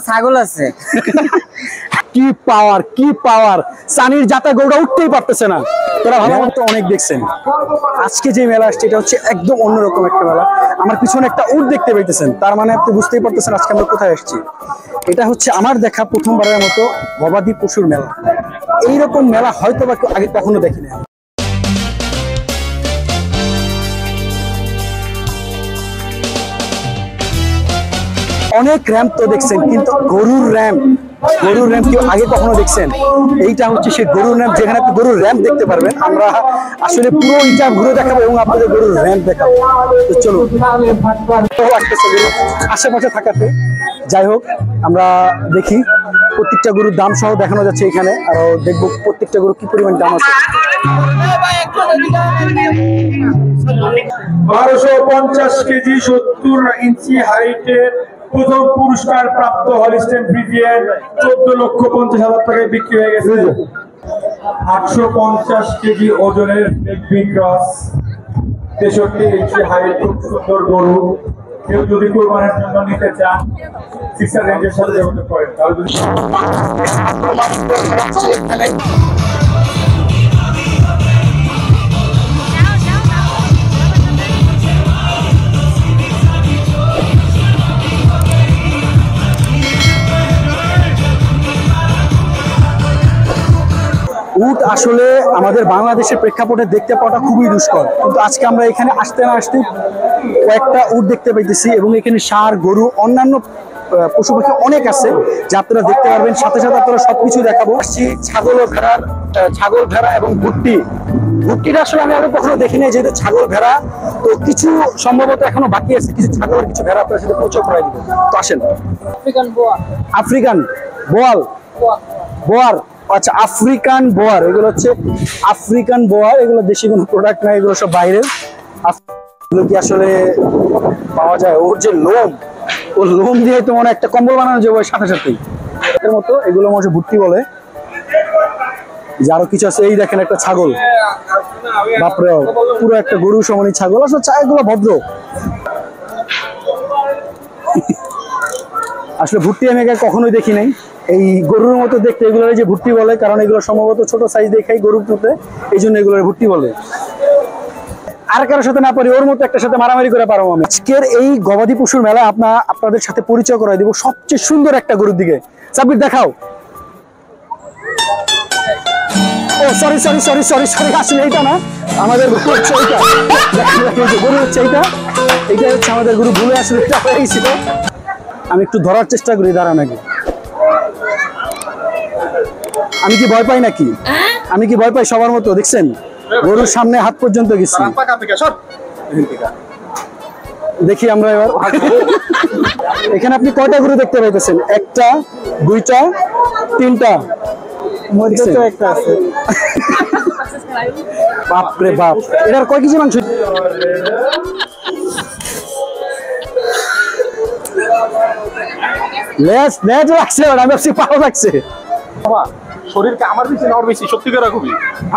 ছাগল আছে কি পাওয়ার কি পাওয়ার সানির জাতা গৌড়া উঠতেই পারতেছে না। তোরা ভালো মতো অনেক দেখছেন। আজকে যে মেলা আসছে এটা হচ্ছে একদম অন্যরকম একটা মেলা। আমার পিছনে একটা উট দেখতে পাইতেছেন, তার মানে আপনি বুঝতেই পারতেছেন আজকে আমরা কোথায় আসছি। এটা হচ্ছে আমার দেখা প্রথমবারের মতো গবাদি পশুর মেলা। এইরকম মেলা হয়তো বা আগে কখনো দেখিনি। অনেক র্যাম্প তো দেখছেন, কিন্তু গরুর র্যাম্প কেউ আগে কখনো দেখছেন? এইটা হচ্ছে সেই গরুর র্যাম্প, যেখানে আপনি গরুর র্যাম্প দেখতে পারবেন। আমরা আসলে পুরো এইটা ঘুরে দেখাবো এবং আপনাদের গরুর র্যাম্প দেখাবো। তো চলুন, আশেপাশে থাকাতে যাই হোক আমরা দেখি প্রত্যেকটা গরুর দাম সহ দেখানো যাচ্ছে এখানে। আর দেখবো প্রত্যেকটা গরু কি পরিমাণ দাম আছে। 1250 কেজি 70 ইঞ্চি হাইটের প্রথম পুরস্কার প্রাপ্ত হলিস্টেইন ফ্রিজিয়ান 14,50,000 টাকায় বিক্রি হয়ে গেছে। 850 কেজি ওজনের মেকবি ক্রস 63 ইঞ্চি হাইট, খুব সুন্দর গরু। কেউ যদি কোরবানির জন্য নিতে চান সিক্সার রেঞ্জের সাথে যোগাযোগ করেন। উট আসলে আমাদের বাংলাদেশের প্রেক্ষাপটে দেখতে পাওয়াটা খুবই দুষ্কর, কিন্তু আজকে আমরা এখানে আসতে না আসতে কয়েকটা উট দেখতে পাইতেছি এবং এখানে ষাঁড়, গরু, অন্যান্য পশু পাখি অনেক আছে যা আপনারা দেখতে পারবেন। সাথে সাথে আপনারা সবকিছু দেখাবো। আসছি ছাগল ভেড়া এবং ভুট্টিটা আসলে আমি আগে কখনো দেখি নাই, যেহেতু ছাগল ভেড়া তো কিছু সম্ভবত এখনো বাকি আছে, কিছু ছাগল কিছু ভেড়া আপনার সাথে পরিচয় করাই দিব। তো আসেন। আফ্রিকান বোয়ার, আচ্ছা আফ্রিকান বোয়ার, এগুলো হচ্ছে আফ্রিকান বোয়ার। এগুলো দেশি কোনো প্রোডাক্ট না, এগুলো সব বাইরের। এগুলো কি আসলে পাওয়া যায়? ওর যে লোম দিয়ে তো মনে একটা কম্বল বানানো যাবে সাথে সাথেই এর মতো। এগুলো মনে ভুট্টি বলে। যে আরো কিছু আছে, এই দেখেন একটা ছাগল, বাপরে পুরো একটা গরু সমানি ছাগল। আসলে এগুলো ভদ্র। আসলে ভুট্টি আমি কখনোই দেখি নাই। এই গরুর মতো দেখতে এগুলো যে ভুট্টি বলে, কারণ এগুলো সম্ভবত ছোট সাইজ দেখাই গরুর মতো, এই জন্য এগুলো ভুট্টি বলে। আর কারোর সাথে না পারি, ওর মতো একটা সাথে মারামারি করে পারবো আমি। আজকের এই গবাদি পশুর মেলা আপনাদের সাথে পরিচয় করাই দিব সবচেয়ে সুন্দর একটা গরুর দিকে। সাব্বির দেখাও। ও সরি, আসলে এইটা না, আমাদের গরু হচ্ছে এইটা। গরু হচ্ছে এইটা হচ্ছে আমাদের গরু। ভুলে আসলে এটা হয়ে গেছিল। আমি একটু ধরার চেষ্টা করি, দাঁড়ান আগে। আমি কি ভয় পাই নাকি? আমি কি ভয় পাই সবার মতো? দেখছেন গরুর সামনে হাত পর্যন্ত গেছি। দেখি আমরা এবার। এখানে আপনি কয়টা গরু দেখতে পাইতেছেন? একটা, দুইটা, তিনটা, একটা আছে। বাপরে বাপ, এটার কয় কেজি মাংস?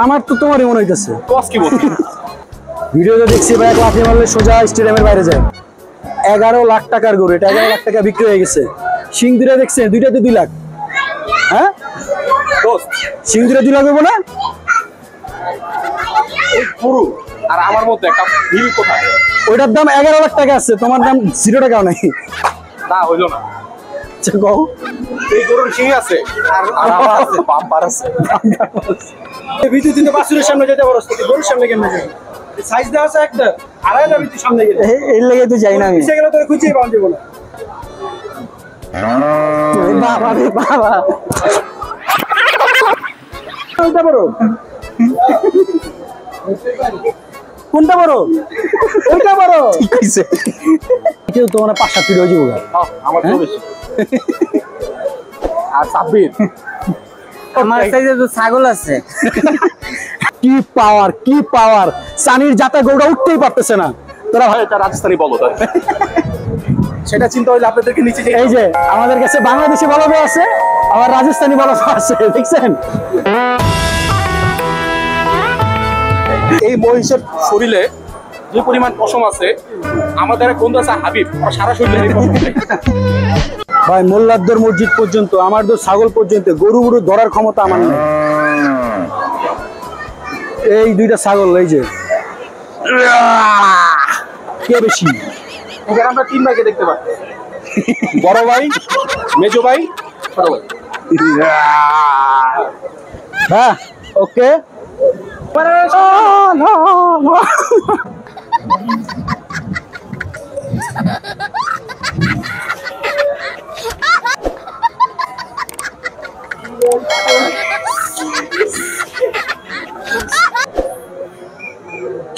আমার তো তোমারই মনে হইতেছে। ভিডিওতে দেখছি ভাই, লাফিয়ে মারলে সোজা স্টেডিয়ামের বাইরে যায়। 11 লাখ টাকার গরু, এটা 11 লাখ টাকা বিক্রি হয়ে গেছে। সিং দুটা দেখছেন, দুইটাতে 2 লাখ। হ্যাঁ, সিং দুটা 2 লাখ হইব না? আর আমার মধ্যে একটা ভিল কোথায়? ওইটার দাম 11 লাখ টাকা আছে, তোমার দাম 0 টাকাও নাই। না হইলো না। আচ্ছা কও। এই গরুর সিং আছে আর আমার আছে বাম্পার আছে। ভিতর দিতে বাসুরের সামনে যেতে পারছ, গরুর সামনে কেমনে যাবে? সাইজ দেওয়া আছে একটা, আড়াইটা ভিতর সামনে গেলে এই লেগে তো যাই না আমি। পিছে গেলে তো খুঁজেই পাওয়া যাবে না। বাবা রে বাবা, কোনটা বড়? কোনটা বড়? ওইটা বড়। ঠিক আছে, এটাও তো মানে 5-7 ফিট হয়ে যাবে। আমার তো বেশি। আর সাব্বির আমার সাইজে তো ছাগল আছে। কি পাওয়ার সানির জাতা গৌড়া উঠতেই পারতেছে না। তোরা ভাই এটা রাজস্থানি বলো তাই। সেটা চিন্তা হইলে আপনাদেরকে নিচে এই যে আমাদের কাছে বাংলাদেশি বলদ আছে, আবার রাজস্থানি বলদ আছে, দেখছেন? এই মহিষের শরীরে যে পরিমাণ পশম আছে আমাদের এক বন্ধু আছে হাবিব, আমার সারা শরীরে এই পশম নাই। ভাই মোল্লাদ্দর মসজিদ পর্যন্ত আমার তো ছাগল পর্যন্ত গরু গরু ধরার ক্ষমতা আমার নেই। এই দুইটা ছাগল এই যে কে বেশি? এখানে আমরা 3 ভাইকে দেখতে পাচ্ছি, বড় ভাই, মেজো ভাই, ছোট ভাই। হ্যাঁ ওকে।